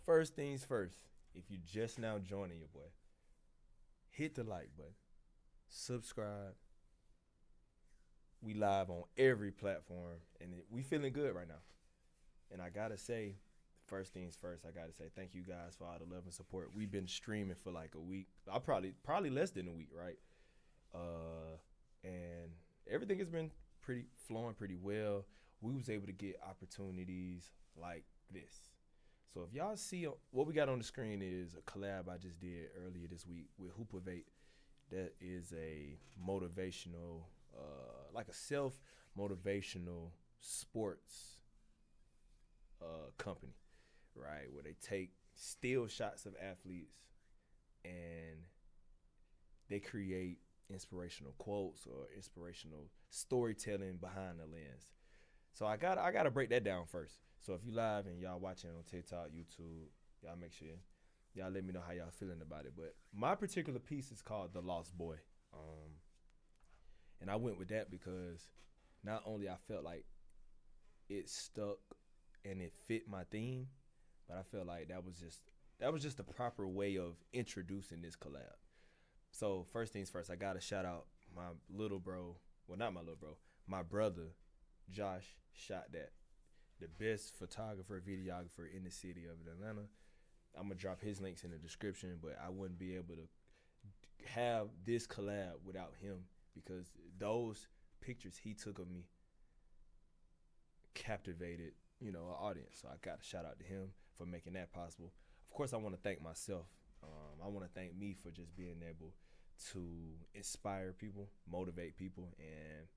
First things first, if you just now joining your boy, hit the like button, subscribe. We live on every platform, and we feeling good right now. And I gotta say, first things first, I gotta say thank you guys for all the love and support. We've been streaming for like a week. I probably less than a week, right? And everything has been pretty flowing pretty well. We was able to get opportunities like this. So if y'all see what we got on the screen is a collab I just did earlier this week with HOOPIVATE. That is a motivational, like a self motivational sports company, right? Where they take still shots of athletes and they create inspirational quotes or inspirational storytelling behind the lens. So I gotta break that down first. So if you live and y'all watching on TikTok, YouTube, y'all make sure y'all let me know how y'all feeling about it. But my particular piece is called The Lost Boy. And I went with that because not only I felt like it stuck and it fit my theme, but I felt like that was just the proper way of introducing this collab. So first things first, I gotta shout out my little bro. Well, not my little bro, my brother, Josh. Shot that. The best photographer, videographer in the city of Atlanta. I'm gonna drop his links in the description, but I wouldn't be able to have this collab without him because those pictures he took of me captivated, an audience. So I got to shout out to him for making that possible. Of course, I want to thank myself. I want to thank me for just being able to inspire people, motivate people, and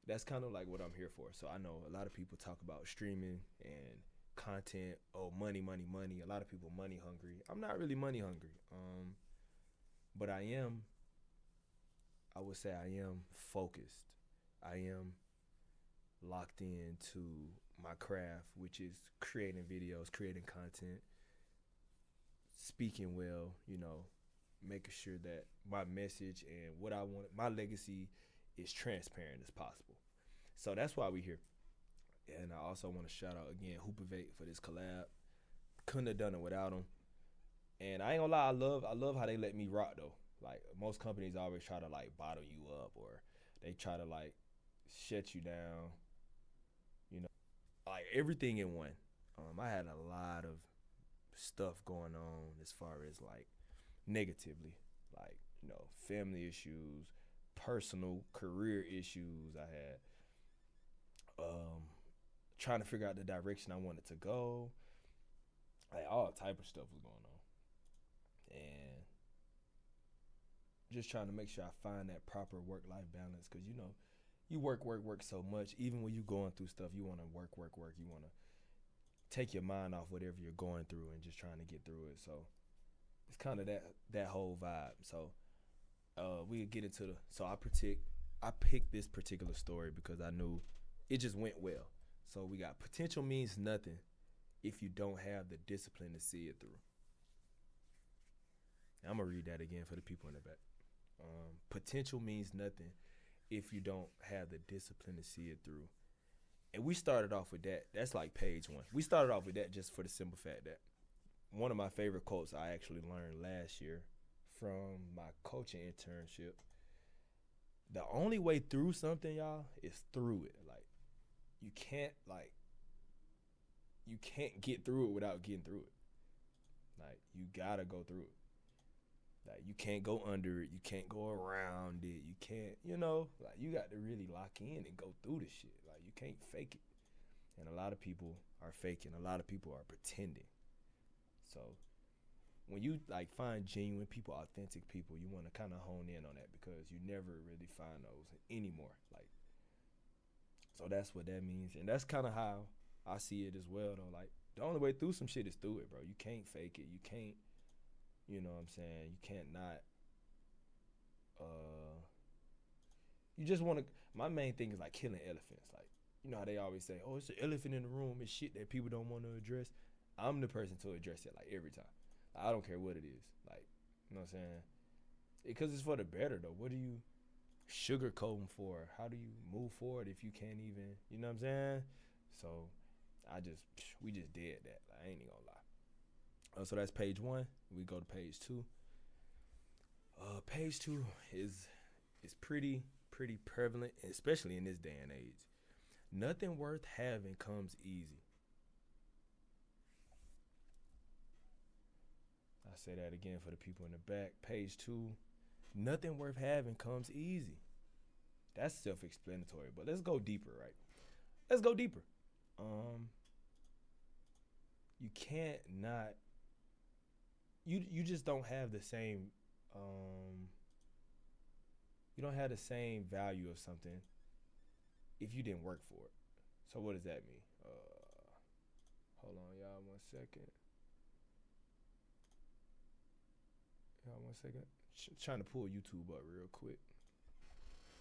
that's kind of like what I'm here for. So I know a lot of people talk about streaming and content. Oh, money, money, money. A lot of people money hungry. I'm not really money hungry. But I would say I am focused. I am locked into my craft, which is creating videos, creating content, speaking well, making sure that my message and what I want, my legacy is transparent as possible. So that's why we're here. And I also want to shout out again HOOPIVATE for this collab. Couldn't have done it without them. And I ain't gonna lie, I love how they let me rock though. Like most companies always try to like bottle you up or they try to like shut you down. Like everything in one. I had a lot of stuff going on as far as like negatively, like family issues, personal career issues. I had trying to figure out the direction I wanted to go. Like all type of stuff was going on, and just trying to make sure I find that proper work-life balance. Cause you work so much. Even when you going through stuff, you want to work. You want to take your mind off whatever you're going through and just trying to get through it. So it's kind of that whole vibe. So we get into so I picked this particular story because I knew it just went well. So we got potential means nothing if you don't have the discipline to see it through. I'm gonna read that again for the people in the back. Potential means nothing if you don't have the discipline to see it through. And we started off with that. That's like page 1. We started off with that just for the simple fact that one of my favorite quotes I actually learned last year from my coaching internship. The only way through something, y'all, is through it. Like you can't get through it without getting through it. Like you gotta go through it. Like you can't go under it. You can't go around it. You can't, like you got to really lock in and go through this shit. Like you can't fake it. And a lot of people are faking. A lot of people are pretending. So when you like find genuine people, authentic people, you want to kind of hone in on that because you never really find those anymore. Like, so that's what that means. And that's kind of how I see it as well though. Like the only way through some shit is through it, bro. You can't fake it. You can't, you know what I'm saying? You can't not, you just want to, my main thing is like killing elephants. Like, you know how they always say, oh, it's an elephant in the room. It's shit that people don't want to address. I'm the person to address it like every time. I don't care what it is. Like, you know what I'm saying? Because it's for the better though. What are you sugarcoating for? How do you move forward if you can't even, you know what I'm saying? So we just did that. Like, I ain't even gonna lie. So that's page one. We go to page two. Page two is pretty prevalent, especially in this day and age. Nothing worth having comes easy. I say that again for the people in the back. Page two. Nothing worth having comes easy. That's self-explanatory, but let's go deeper, right? Let's go deeper. Um, you can't not. You just don't have the same. Um, you don't have the same value of something if you didn't work for it. So what does that mean? Hold on, y'all, 1 second. Y'all, 1 second. Trying to pull YouTube up real quick.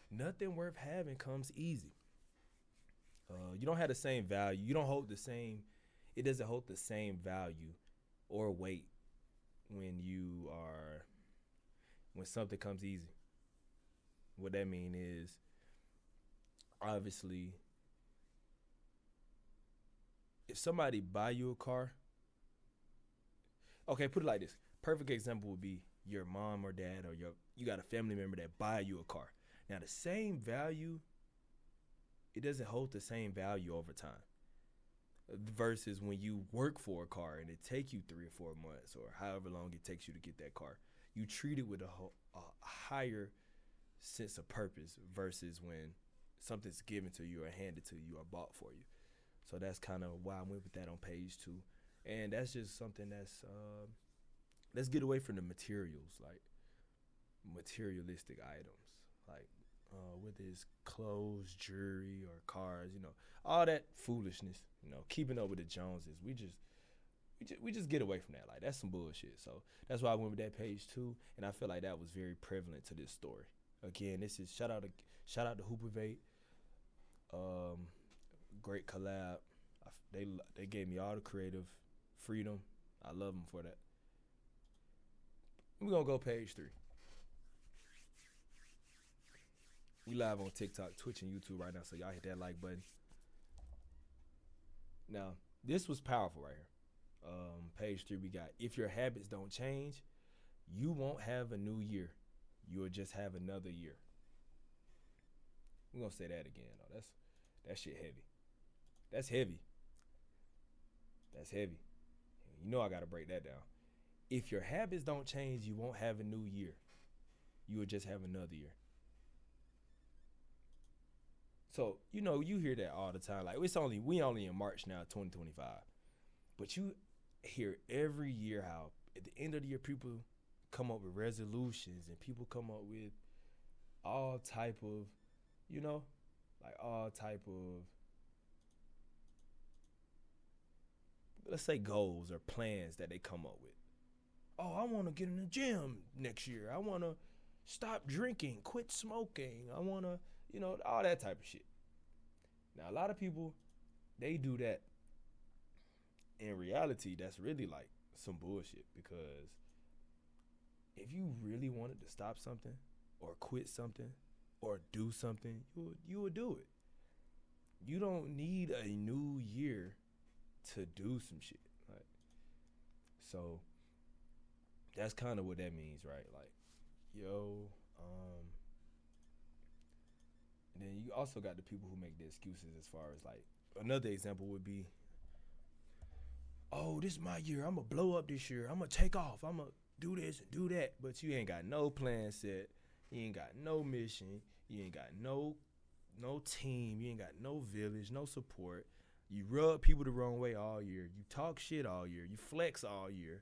Nothing worth having comes easy. You don't have the same value. You don't hold the same. It doesn't hold the same value or weight when you are when something comes easy. What that mean is, obviously, if somebody buy you a car, okay, put it like this. Perfect example would be your mom or dad or you got a family member that buy you a car. Now the same value, it doesn't hold the same value over time. Versus when you work for a car and it take you 3 or 4 months or however long it takes you to get that car, you treat it with a higher sense of purpose versus when something's given to you or handed to you or bought for you. So that's kind of why I went with that on page two. And that's just something that's let's get away from the materials, like materialistic items, like whether it's clothes, jewelry, or cars, all that foolishness, keeping up with the Joneses. We just get away from that. Like that's some bullshit. So that's why I went with that page two, and I feel like that was very prevalent to this story. Again, this is shout out to HOOPIVATE. Great collab. They gave me all the creative freedom. I love them for that. We're gonna go page three. We live on TikTok, Twitch, and YouTube right now, so y'all hit that like button. Now, this was powerful right here. Page three, we got, if your habits don't change, you won't have a new year. You'll just have another year. We're gonna say that again, though. That shit heavy. That's heavy. That's heavy. I gotta break that down. If your habits don't change, you won't have a new year. You will just have another year. So, you hear that all the time. Like we only in March now, 2025. But you hear every year how at the end of the year people come up with resolutions and people come up with all type of, all type of, let's say, goals or plans that they come up with. Oh, I want to get in the gym next year. I want to stop drinking, quit smoking. I want to, all that type of shit. Now, a lot of people, they do that. In reality, that's really like some bullshit, because if you really wanted to stop something or quit something or do something, you would do it. You don't need a new year to do some shit. Like, so that's kind of what that means, right? Like, and then you also got the people who make the excuses as far as like, another example would be, oh, this is my year. I'm going to blow up this year. I'm going to take off. I'm going to do this and do that. But you ain't got no plan set. You ain't got no mission. You ain't got no team. You ain't got no village, no support. You rub people the wrong way all year. You talk shit all year. You flex all year.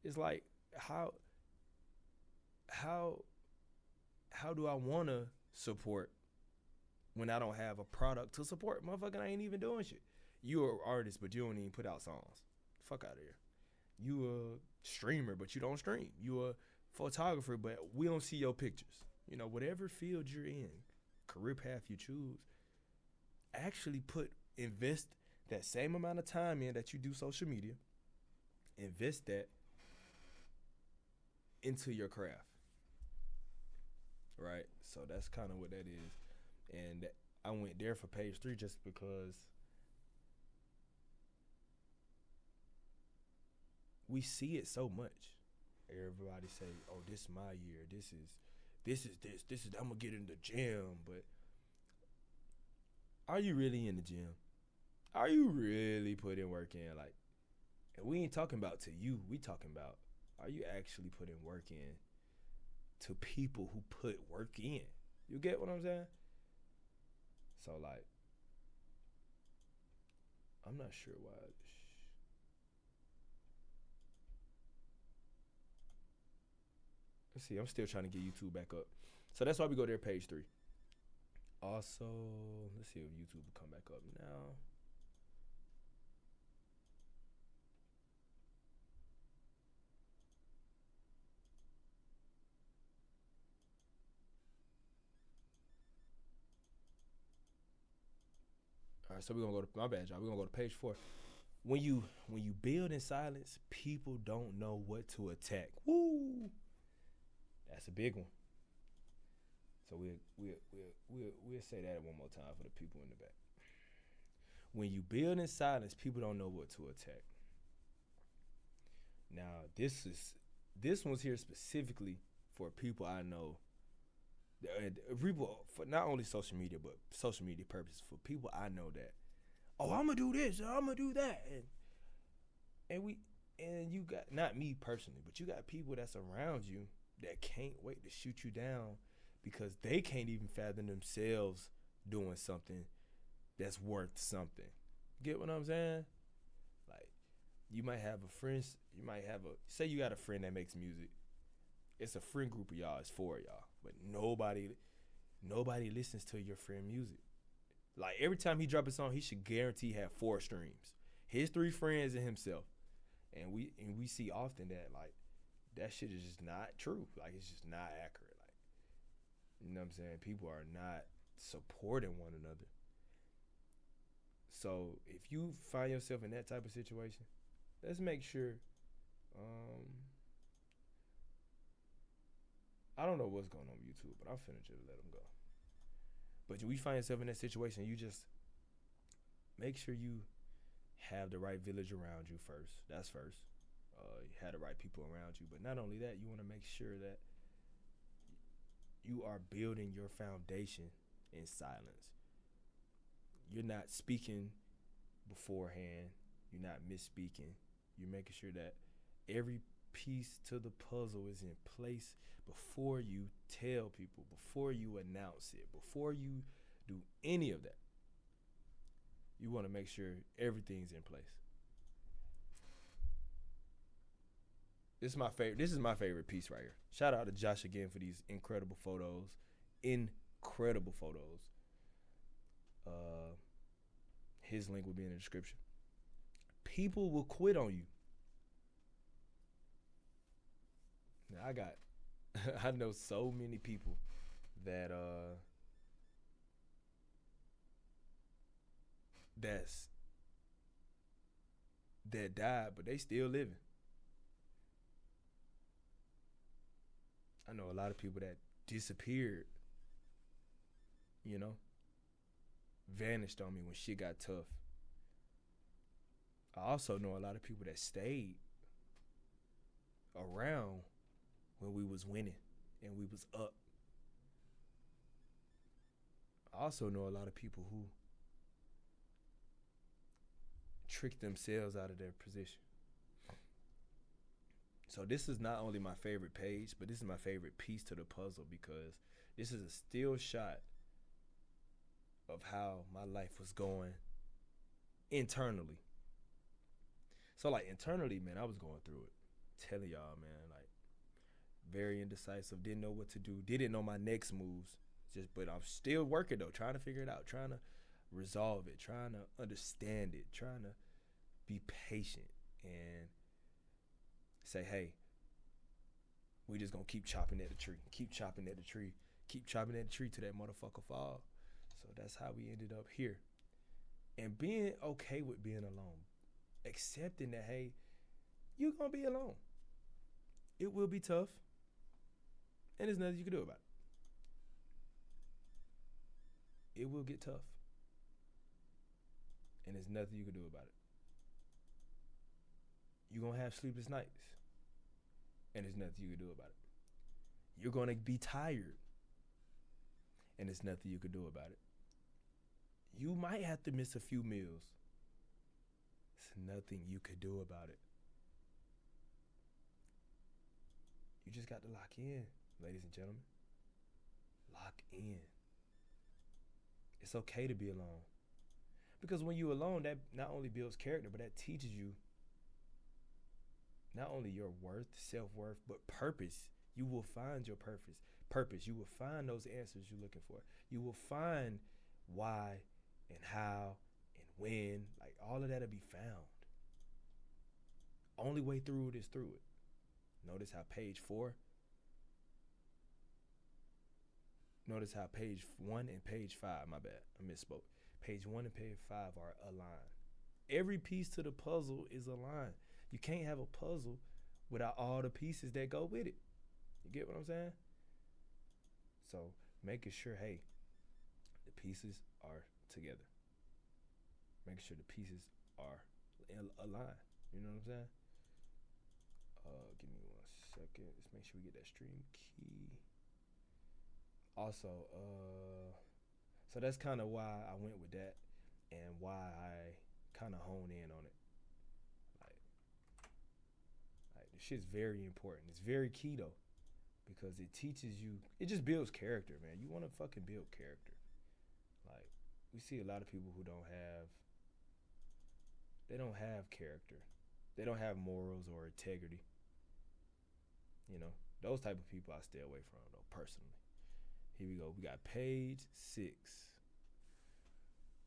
It's like, how do I want to support when I don't have a product to support? Motherfucker, I ain't even doing shit. You are an artist, but you don't even put out songs. Fuck out of here. You a streamer, but you don't stream. You a photographer, but we don't see your pictures. Whatever field you're in, career path you choose, actually invest that same amount of time in that you do social media. Invest that into your craft. Right? So that's kind of what that is. And I went there for page three just because we see it so much. Everybody say, "Oh, this is my year. This is I'm gonna get in the gym." But are you really in the gym? Are you really putting work in? Like, and we ain't talking about to you. We talking about, are you actually putting work in to people who put work in? You get what I'm saying? So like, I'm not sure why. Let's see. I'm still trying to get YouTube back up. So that's why we go there, page 3. Also, let's see if YouTube will come back up now. All right, so we're gonna go to my bad, y'all. We're gonna go to page 4. When you build in silence, people don't know what to attack. Woo! That's a big one. So we'll say that one more time for the people in the back. When you build in silence, people don't know what to attack. Now this one's here specifically for people I know, people for not only social media but social media purposes, for people I know that, oh, I'm gonna do this, I'm gonna do that, and you got, not me personally, but you got people that's around you that can't wait to shoot you down because they can't even fathom themselves doing something that's worth something. Get what I'm saying? Like, you might have a friend, say you got a friend that makes music. It's a friend group of y'all, it's 4 of y'all, but nobody listens to your friend music. Like, every time he drop a song, he should guarantee have 4 streams. His 3 friends and himself. And we see often that, like, that shit is just not true. Like, it's just not accurate. Like, you know what I'm saying? People are not supporting one another. So if you find yourself in that type of situation, let's make sure. I don't know what's going on with YouTube, but I'm finna just let them go. But we find yourself in that situation, you just make sure you have the right village around you first. That's first. You have the right people around you. But not only that, you want to make sure that you are building your foundation in silence. You're not speaking beforehand. You're not misspeaking. You're making sure that every piece to the puzzle is in place before you tell people, before you announce it, before you do any of that. You want to make sure everything's in place. This is my favorite piece right here. Shout out to Josh again for these incredible photos. Incredible photos. His link will be in the description. People will quit on you. Now, I know so many people that that died, but they still living. I know a lot of people that disappeared, vanished on me when shit got tough. I also know a lot of people that stayed around when we was winning and we was up. I also know a lot of people who tricked themselves out of their position. So this is not only my favorite page, but this is my favorite piece to the puzzle, because this is a still shot of how my life was going internally. So like internally, man, I was going through it. Telling y'all, man, like, very indecisive, didn't know what to do, didn't know my next moves. But I'm still working though, trying to figure it out, trying to resolve it, trying to understand it, trying to be patient and say, hey, we just gonna keep chopping at the tree, keep chopping at the tree, keep chopping at the tree till that motherfucker fall. So that's how we ended up here. And being okay with being alone, accepting that, hey, you're gonna be alone. It will be tough, and there's nothing you can do about it. It will get tough, and there's nothing you can do about it. You're You're gonna have sleepless nights, and there's nothing you can do about it. You're gonna be tired, and there's nothing you can do about it. You might have to miss a few meals. There's nothing you could do about it. You just got to lock in, ladies and gentlemen. Lock in. It's okay to be alone. Because when you're alone, that not only builds character, but that teaches you not only your worth, self-worth, but purpose. You will find your purpose. You will find those answers you're looking for. You will find why and how and when. Like, all of that will be found. Only way through it is through it. Notice how page 1 and page 5, my bad, I misspoke. Page 1 and page 5 are aligned. Every piece to the puzzle is aligned. You can't have a puzzle without all the pieces that go with it. You get what I'm saying? So making sure, hey, the pieces are together. Making sure the pieces are aligned. You know what I'm saying? Give me 1 second. Let's make sure we get that stream key. Also, so that's kind of why I went with that and why I kind of hone in on it. Like this shit's very important. It's very key though, because it teaches you, it just builds character, man. You want to fucking build character. Like, we see a lot of people who don't have character. They don't have morals or integrity. You know, those type of people I stay away from though, personally. Here we go. We got page 6.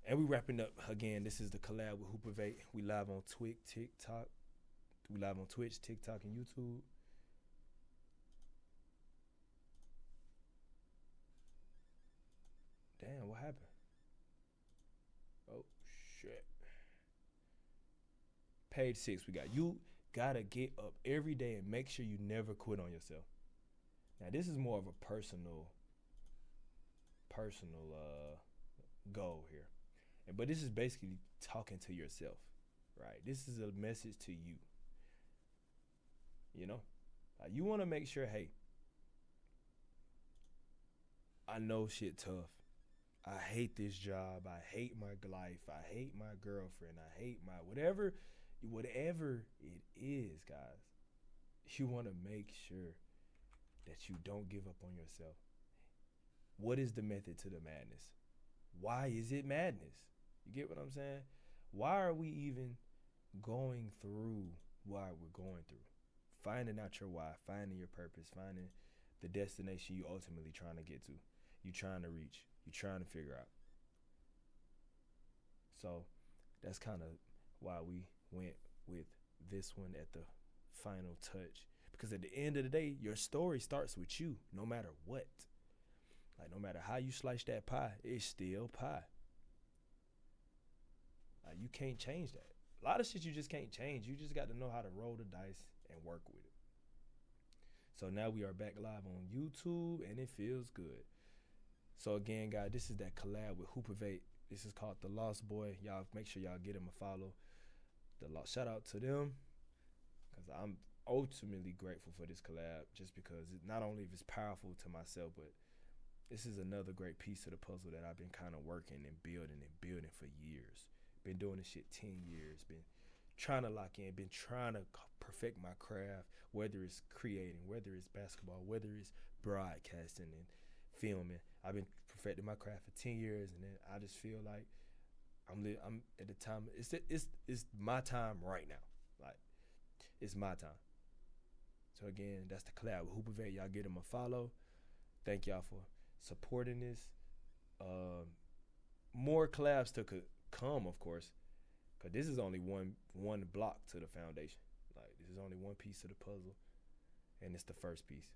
And we wrapping up again. This is the collab with HOOPIVATE. We live on TikTok. We live on Twitch, TikTok, and YouTube. Damn, what happened? Oh, shit. Page 6, we got, you gotta get up every day and make sure you never quit on yourself. Now, this is more of a personal goal here. But this is basically talking to yourself, right? This is a message to you. You know? You want to make sure, hey, I know shit tough. I hate this job. I hate my life. I hate my girlfriend. I hate my whatever it is, guys. You want to make sure that you don't give up on yourself. What is the method to the madness? Why is it madness? You get what I'm saying? Why are we even going through why we're going through? Finding out your why, finding your purpose, finding the destination you ultimately trying to get to. You trying to reach. You trying to figure out. So that's kind of why we went with this one at the final touch. Because at the end of the day, your story starts with you, no matter what. Like, no matter how you slice that pie, it's still pie. Like, you can't change that. A lot of shit you just can't change. You just got to know how to roll the dice and work with it. So now we are back live on YouTube, and it feels good. So again, guys, this is that collab with HOOPIVATE. This is called The Lost Boy. Y'all make sure y'all get him a follow. Shout out to them, because I'm ultimately grateful for this collab, just because it not only is powerful to myself, but this is another great piece of the puzzle that I've been kind of working and building for years. Been doing this shit 10 years. Been trying to lock in. Been trying to perfect my craft, whether it's creating, whether it's basketball, whether it's broadcasting and filming. I've been perfecting my craft for 10 years, and then I just feel like I'm at the time. It's my time right now. Like, it's my time. So again, that's the collab with HOOPIVATE. Y'all get him a follow. Thank y'all for supporting this. More collabs to come, of course, because this is only one block to the foundation. Like, this is only one piece of the puzzle, and it's the first piece.